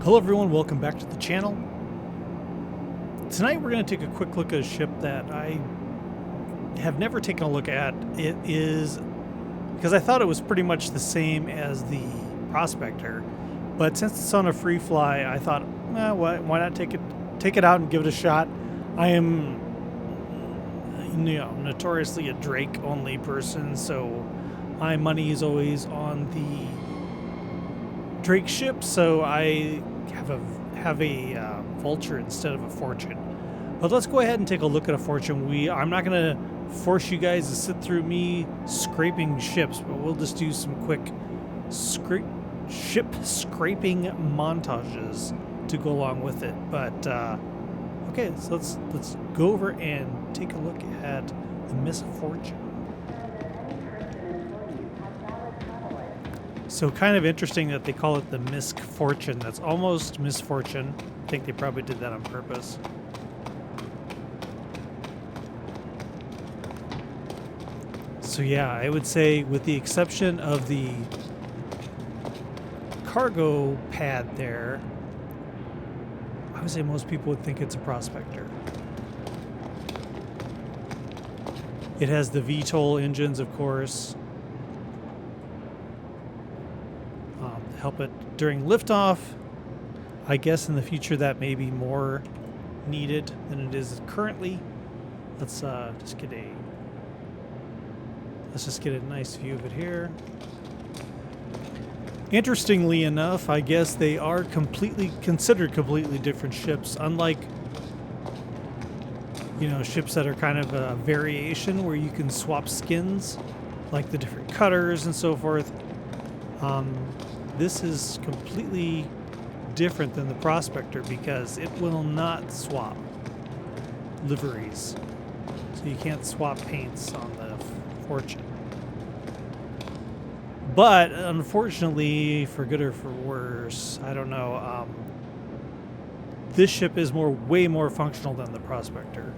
Hello everyone, welcome back to the channel. Tonight we're going to take a quick look at a ship that I have never taken a look at. It is, because I thought it was pretty much the same as the Prospector, but since it's on a free fly, I thought, why not take it out and give it a shot. I am, notoriously a Drake only person, so my money is always on the Drake ship, so I have a Vulture instead of a Fortune. But let's go ahead and take a look at a Fortune. I'm not going to force you guys to sit through me scraping ships, but we'll just do some quick ship scraping montages to go along with it. But okay, so let's go over and take a look at the MISC Fortune. So kind of interesting that they call it the MISC Fortune. That's almost MISC Fortune. I think they probably did that on purpose. So yeah, I would say with the exception of the cargo pad there, I would say most people would think it's a Prospector. It has the VTOL engines, of course. Help it during liftoff. I guess in the future that may be more needed than it is currently. Let's just get a nice view of it here. Interestingly enough, I guess they are considered completely different ships, unlike ships that are kind of a variation where you can swap skins, like the different cutters and so forth. This is completely different than the Prospector because it will not swap liveries. So you can't swap paints on the Fortune. But unfortunately, for good or for worse, I don't know, this ship is way more functional than the Prospector.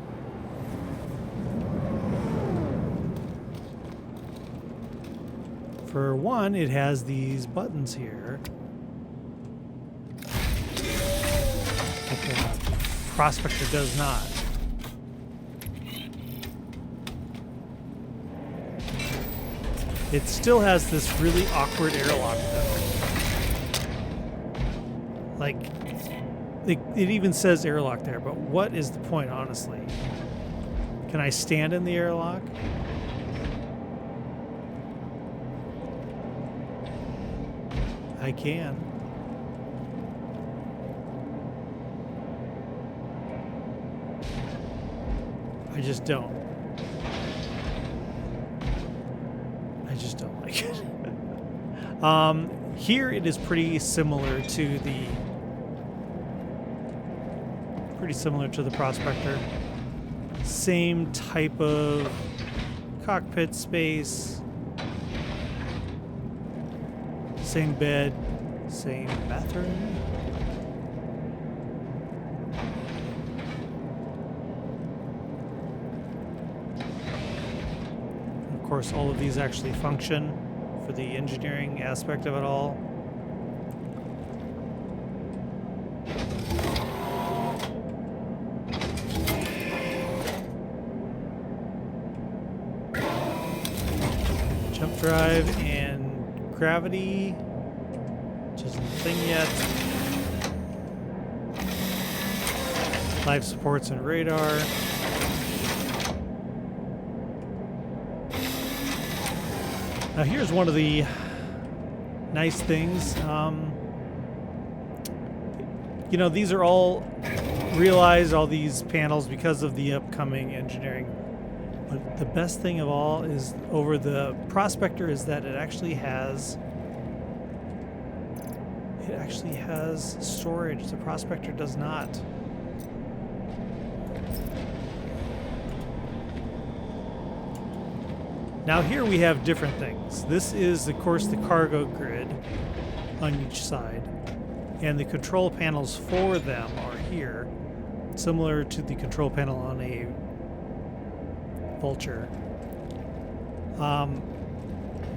For one, it has these buttons here. Okay, Prospector does not. It still has this really awkward airlock though. Like, it even says airlock there, but what is the point, honestly? Can I stand in the airlock? I can. I just don't. I just don't like it. Here it is pretty similar to the Prospector. Same type of cockpit space. Same bed, same bathroom. Of course, all of these actually function for the engineering aspect of it all. Jump drive and gravity, which isn't a thing yet. Life supports and radar. Now here's one of the nice things. These are all realized, all these panels, because of the upcoming engineering. But the best thing of all is over the Prospector is that it actually has storage. The Prospector does not. Now here we have different things. This is, of course, the cargo grid on each side, and the control panels for them are here, similar to the control panel on a Vulture.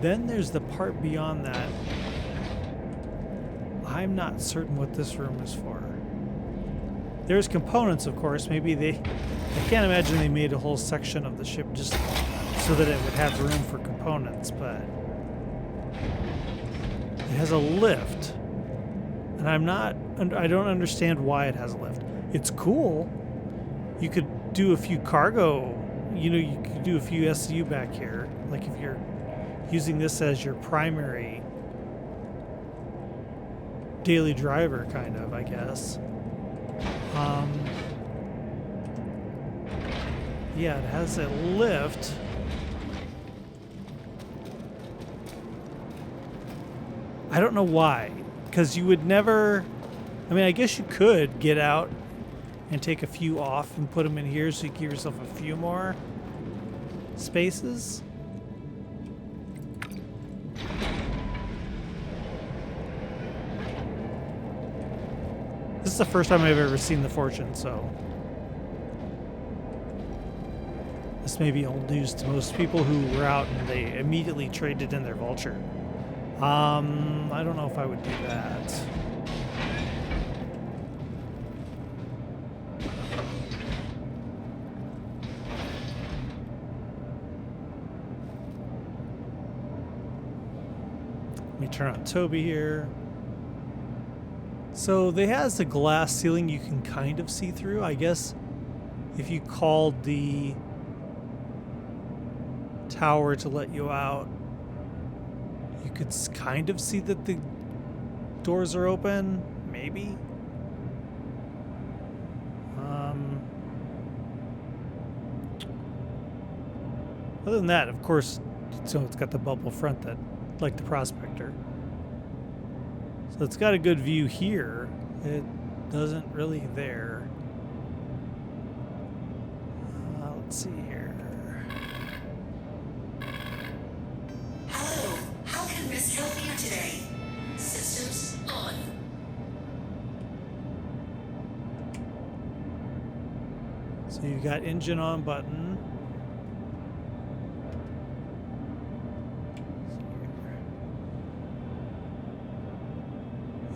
Then there's the part beyond that. I'm not certain what this room is for. There's components, of course. Maybe I can't imagine they made a whole section of the ship just so that it would have room for components, but it has a lift. And I don't understand why it has a lift. It's cool. You could do a few cargo, you could do a few SU back here. Like if you're using this as your primary daily driver, kind of, I guess. Yeah, it has a lift. I don't know why, because you would never, I mean, I guess you could get out and take a few off and put them in here so you give yourself a few more spaces. This is the first time I've ever seen the Fortune, so this may be old news to most people who were out and they immediately traded in their Vulture. I don't know if I would do that. Let me turn on Toby here. So they has a glass ceiling you can kind of see through. I guess if you called the tower to let you out, you could kind of see that the doors are open, maybe. Other than that, of course, so it's got the bubble front that, like the Prospector. So it's got a good view here. It doesn't really there. Let's see here. Hello, how can MISC help you today? Systems on. So you've got engine on button.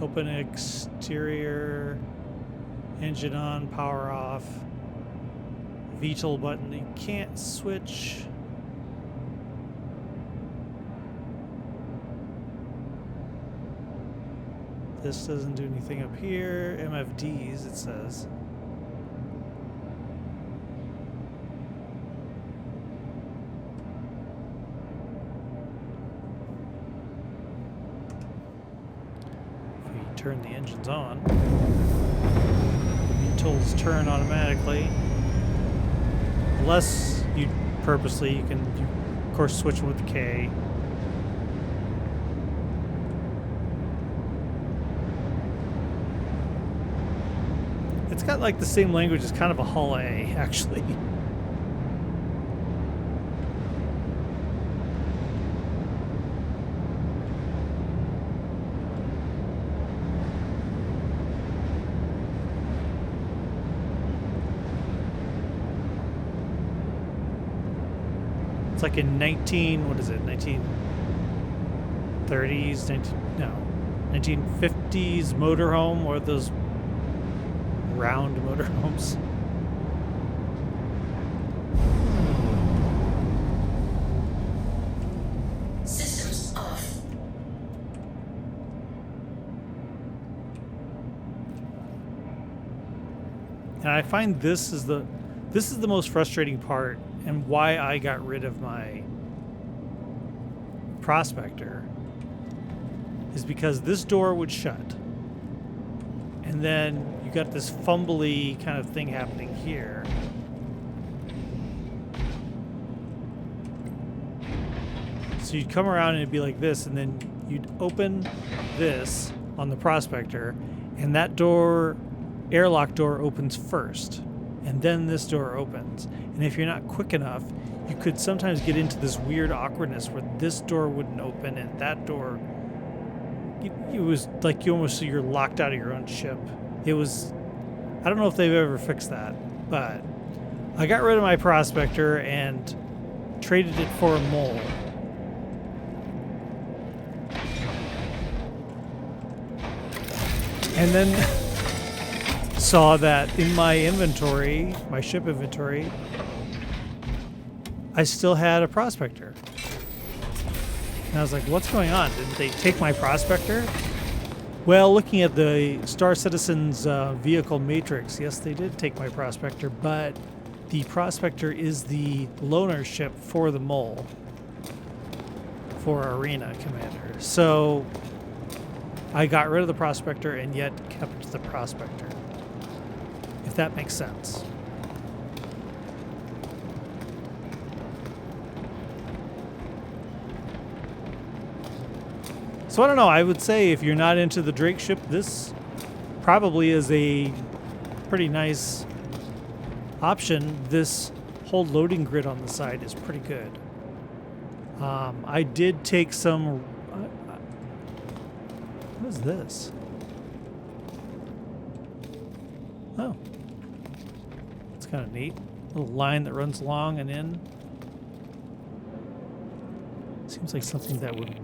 Open exterior, engine on, power off, VTOL button. You can't switch. This doesn't do anything up here. MFDs, it says. Turn the engines on. VTOLs turn automatically. Unless you purposely, you can, of course, switch with the K. It's got like the same language as kind of a Hull A, actually. It's like in 1930s, 1950s motorhome, or those round motorhomes. Systems off. And I find this is the most frustrating part, and why I got rid of my Prospector, is because this door would shut, and then you got this fumbly kind of thing happening here. So you'd come around and it'd be like this, and then you'd open this on the Prospector, and that door, airlock door, opens first, and then this door opens. And if you're not quick enough, you could sometimes get into this weird awkwardness where this door wouldn't open and that door, it was like you're locked out of your own ship. It was, I don't know if they've ever fixed that, but I got rid of my Prospector and traded it for a mole. and then saw that in my inventory, my ship inventory, I still had a Prospector. And I was like, what's going on? Did they take my Prospector? Well, looking at the Star Citizen's vehicle matrix, yes, they did take my Prospector, but the Prospector is the loaner ship for the Mole, for Arena Commander. So I got rid of the Prospector and yet kept the Prospector, if that makes sense. So I don't know, I would say if you're not into the Drake ship, this probably is a pretty nice option. This whole loading grid on the side is pretty good. I did take some... what is this? Oh. It's kind of neat. A little line that runs along and in. Seems like something that would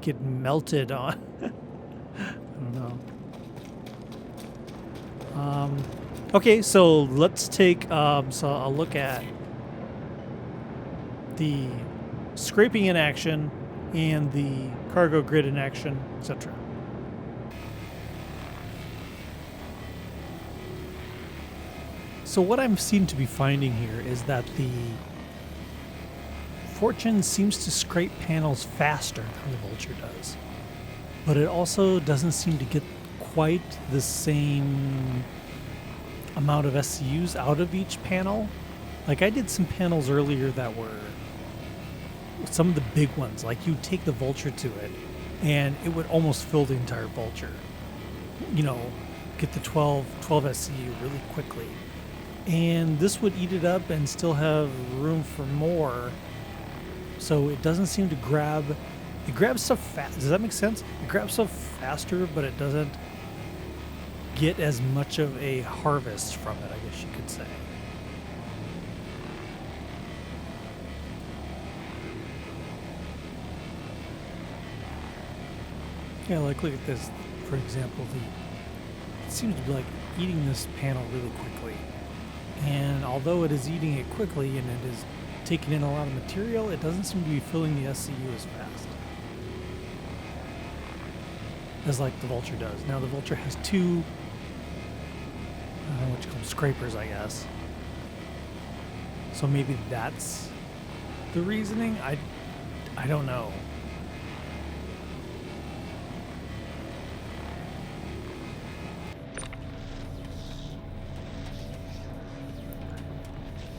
get melted on. I don't know. Okay, so let's take a look at the scraping in action and the cargo grid in action, etc. So what I'm seem to be finding here is that the Fortune seems to scrape panels faster than the Vulture does, but it also doesn't seem to get quite the same amount of SCUs out of each panel. Like I did some panels earlier that were some of the big ones, like you take the Vulture to it and it would almost fill the entire Vulture. You know, get the 12 SCU really quickly. And this would eat it up and still have room for more. So it doesn't seem to grab... It grabs stuff fast. Does that make sense? It grabs stuff faster, but it doesn't get as much of a harvest from it, I guess you could say. Yeah, like look at this, for example. It seems to be like eating this panel really quickly. And although it is eating it quickly and it is taking in a lot of material, it doesn't seem to be filling the SCU as fast as like the Vulture does. Now the Vulture has two, I don't know what you call them, scrapers, I guess. So maybe that's the reasoning. I don't know.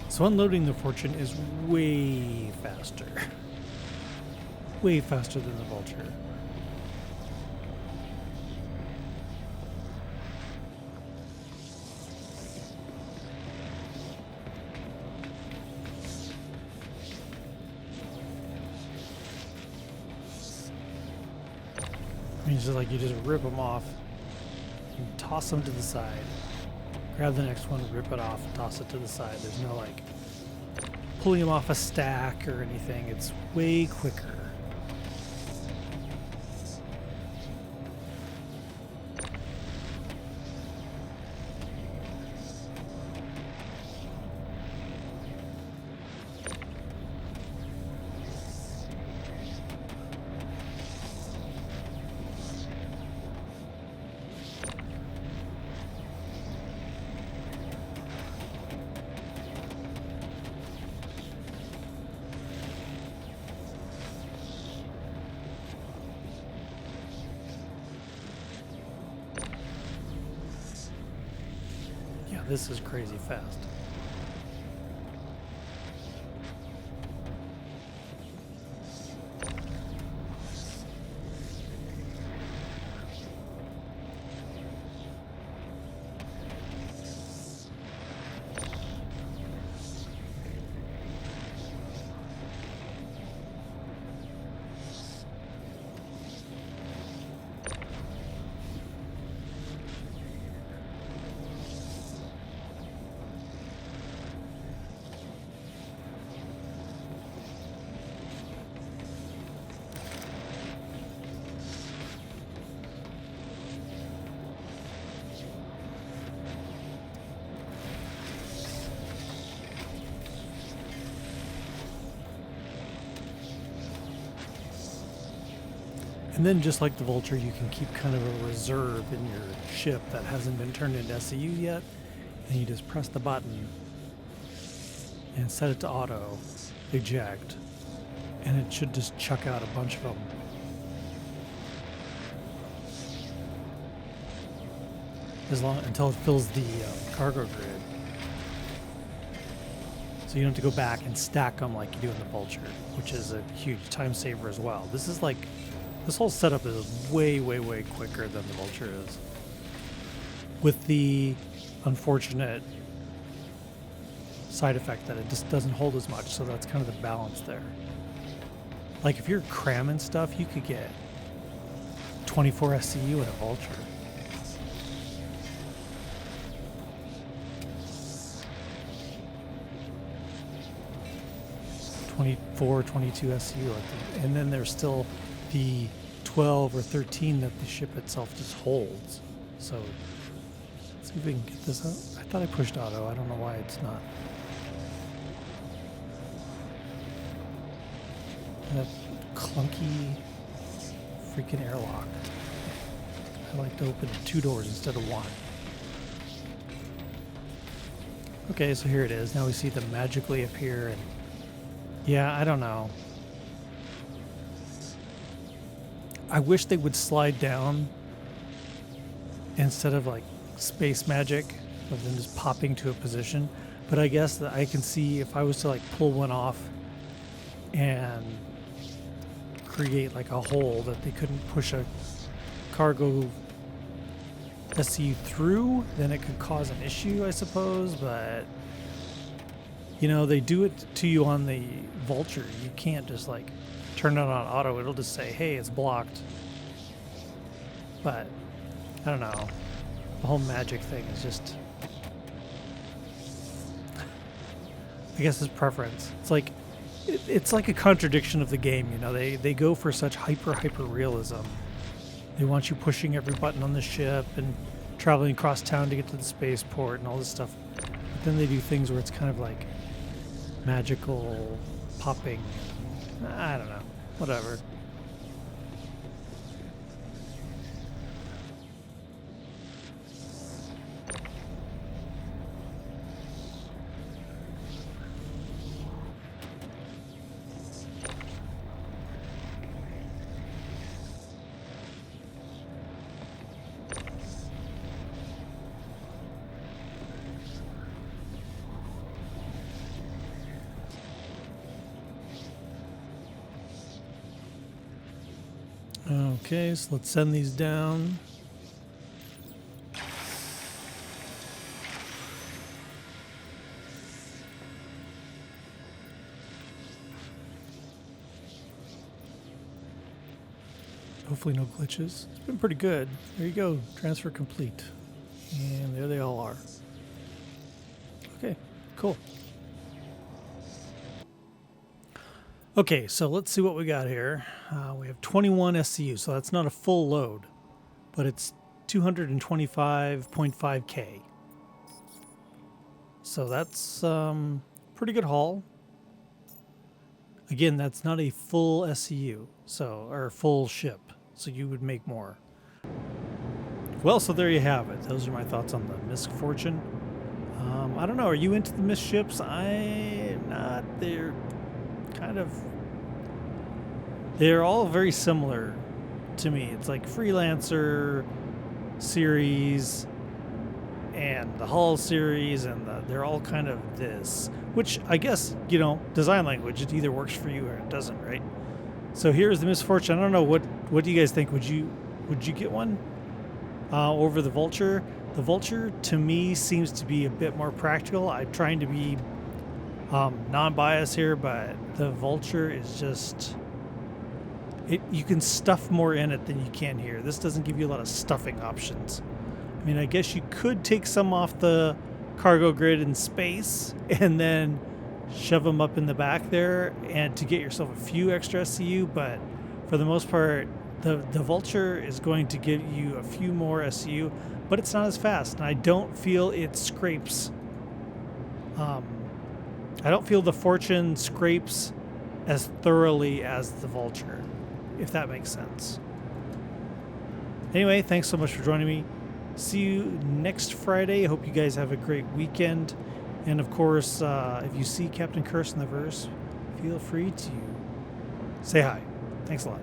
So unloading the Fortune is way faster. Way faster than the Vulture. I mean, it's just like you just rip them off and toss them to the side. Grab the next one, rip it off, toss it to the side. There's no like pulling them off a stack or anything. It's way quicker. This is crazy fast. And then just like the Vulture, you can keep kind of a reserve in your ship that hasn't been turned into SCU yet. And you just press the button and set it to auto eject. And it should just chuck out a bunch of them. Until it fills the cargo grid. So you don't have to go back and stack them like you do in the Vulture, which is a huge time saver as well. This whole setup is way, way, way quicker than the Vulture is. With the unfortunate side effect that it just doesn't hold as much, so that's kind of the balance there. Like if you're cramming stuff, you could get 24 SCU in a Vulture. 24, 22 SCU, and then there's still the 12 or 13 that the ship itself just holds. So let's see if we can get this out. I thought I pushed auto. I don't know why it's not. That clunky freaking airlock. I like to open 2 doors instead of 1. Okay, so here it is. Now we see them magically appear, and yeah, I don't know. I wish they would slide down instead of like space magic of them just popping to a position. But I guess that I can see if I was to like pull one off and create like a hole that they couldn't push a cargo SCU through, then it could cause an issue, I suppose. But you know, they do it to you on the Vulture. You can't just like turn it on auto. It'll just say, hey, it's blocked. But I don't know. The whole magic thing is just, I guess, it's preference. It's like it's like a contradiction of the game. You know, they go for such hyper realism. They want you pushing every button on the ship and traveling across town to get to the spaceport and all this stuff. But then they do things where it's kind of like magical popping. I don't know. Whatever. Okay, so let's send these down. Hopefully no glitches. It's been pretty good. There you go. Transfer complete. And there they all are. Okay, cool. Okay, so let's see what we got here. We have 21 SCU, so that's not a full load, but it's 225.5K. So that's pretty good haul. Again, that's not a full SCU, or full ship, so you would make more. Well, so there you have it. Those are my thoughts on the MISC Fortune. I don't know, are you into the MISC ships? I'm not. They're all very similar to me. It's like Freelancer series and the Hull series, and they're all kind of this, which I guess, you know, design language, it either works for you or it doesn't, right? So here's the MISC Fortune. I don't know, what do you guys think? Would you get one over the Vulture? The Vulture to me seems to be a bit more practical. I'm trying to be non-biased here, but the Vulture is just, you can stuff more in it than you can here. This doesn't give you a lot of stuffing options. I mean, I guess you could take some off the cargo grid in space and then shove them up in the back there and to get yourself a few extra SCU, but for the most part, the Vulture is going to give you a few more SCU, but it's not as fast, and I don't feel it scrapes. I don't feel the Fortune scrapes as thoroughly as the Vulture, if that makes sense. Anyway, thanks so much for joining me. See you next Friday. I hope you guys have a great weekend. And of course, if you see Captain Curse in the verse, feel free to say hi. Thanks a lot.